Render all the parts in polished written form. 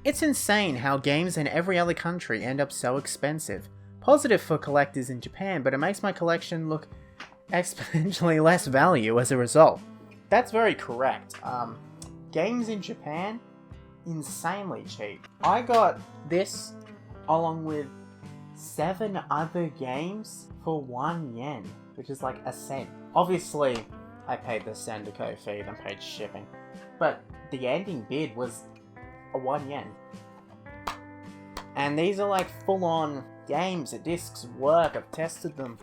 It's insane how games in every other country end up so expensive. Positive for collectors in Japan, but it makes my collection look exponentially less value as a result. That's very correct. Games in Japan, insanely cheap. I got this along with 7 other games for 1 yen, which is like a cent. Obviously, I paid the Sendico fee and paid shipping, but the ending bid was a 1 yen. And these are like full-on games, the discs work, I've tested them.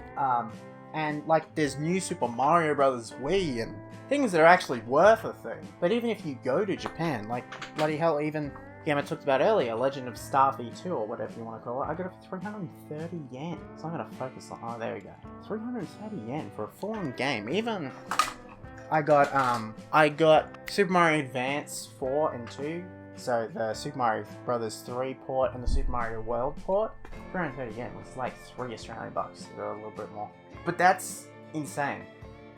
And like there's new Super Mario Bros. Wii and things that are actually worth a thing. But even if you go to Japan, like bloody hell, even the game I talked about earlier, Legend of Star V2 or whatever you want to call it, I got it for 330 yen. So I'm gonna focus on, oh there we go. 330 yen for a full-on game. Even I got Super Mario Advance 4 and 2. So the Super Mario Bros. 3 port and the Super Mario World port, 330 yen, which is like 3 Australian bucks, or a little bit more. But that's insane.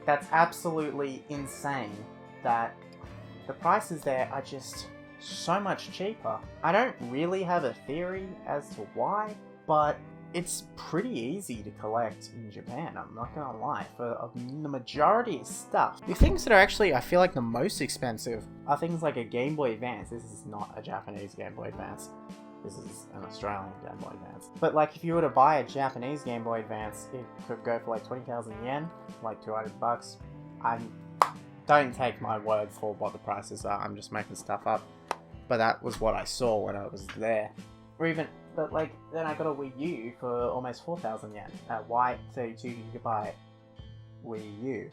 That's absolutely insane that the prices there are just so much cheaper. I don't really have a theory as to why, but it's pretty easy to collect in Japan, I'm not gonna lie, for the majority of stuff. The things that are actually, I feel like, the most expensive are things like a Game Boy Advance. This is not a Japanese Game Boy Advance. This is an Australian Game Boy Advance. But like, if you were to buy a Japanese Game Boy Advance, it could go for like 20,000 yen, like 200 bucks. Don't take my word for what the prices are, I'm just making stuff up. But that was what I saw when I was there. Or even, but like, then I got a Wii U for almost 4,000 yen. A white 32GB Wii U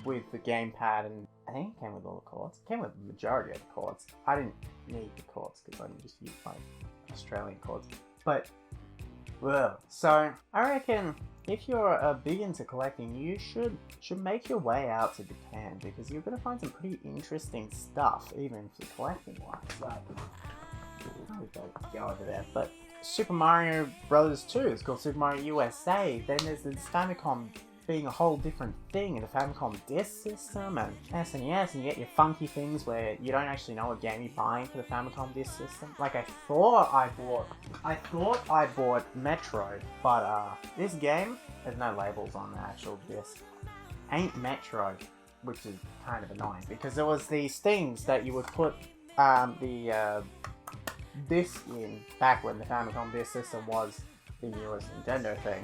with the gamepad, and I think it came with all the cords. It came with the majority of the cords. I didn't need the cords because I just used like Australian cords. But, well, so I reckon if you're big into collecting, you should make your way out to Japan, because you're gonna find some pretty interesting stuff, even for collecting wise. Like, go over there, but Super Mario Bros. 2 is called Super Mario USA. Then there's this Famicom being a whole different thing, and the Famicom disk system, and SNES, and you get your funky things where you don't actually know what game you're buying for the Famicom disk system. Like, I thought I bought Metro, but this game, there's no labels on the actual disc, ain't Metro, which is kind of annoying, because there was these things that you would put the disc in back when the Famicom disk system was the newest Nintendo thing,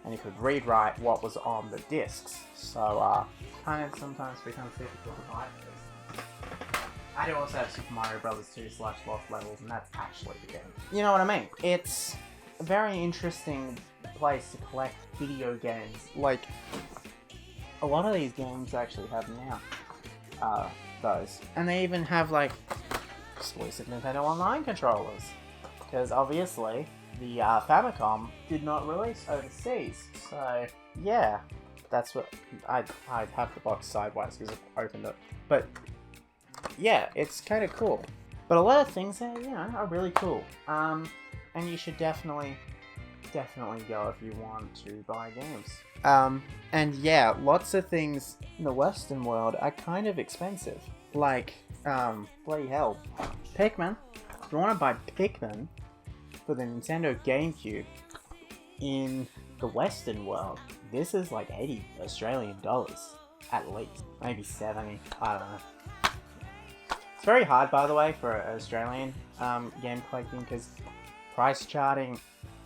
and you could read-write what was on the discs. So kind of sometimes becomes difficult to buy this. I do also have Super Mario Bros. 2 / Lost Levels, and that's actually the game. You know what I mean? It's a very interesting place to collect video games. Like, a lot of these games actually have now those, and they even have like exclusive Nintendo Online controllers, because obviously the Famicom did not release overseas. So yeah, that's what I have the box sideways because I've opened it. But yeah, it's kind of cool. But a lot of things there, you know, are really cool. And you should definitely go if you want to buy games. And yeah, lots of things in the Western world are kind of expensive. Like, bloody hell, Pikmin. If you want to buy Pikmin for the Nintendo GameCube in the Western world, this is like 80 Australian dollars at least, maybe 70. I don't know. It's very hard, by the way, for Australian game collecting, because price charting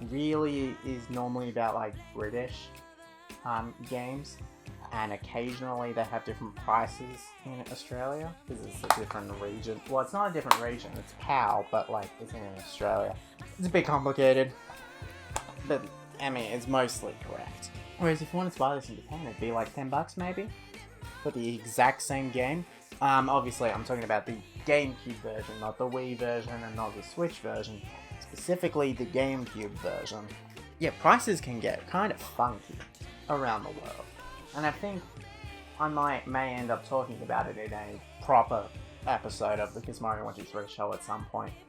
really is normally about like British games, and occasionally they have different prices in Australia because it's a different region. Well, it's not a different region, it's PAL, but like it's in Australia. It's a bit complicated, but I mean, it's mostly correct. Whereas if you wanted to buy this in Japan, it'd be like 10 bucks maybe for the exact same game. Obviously I'm talking about the GameCube version, not the Wii version and not the Switch version. Specifically the GameCube version. Yeah, prices can get kind of funky around the world. And I think I may end up talking about it in a proper episode of the Kiss Mario 123 show at some point.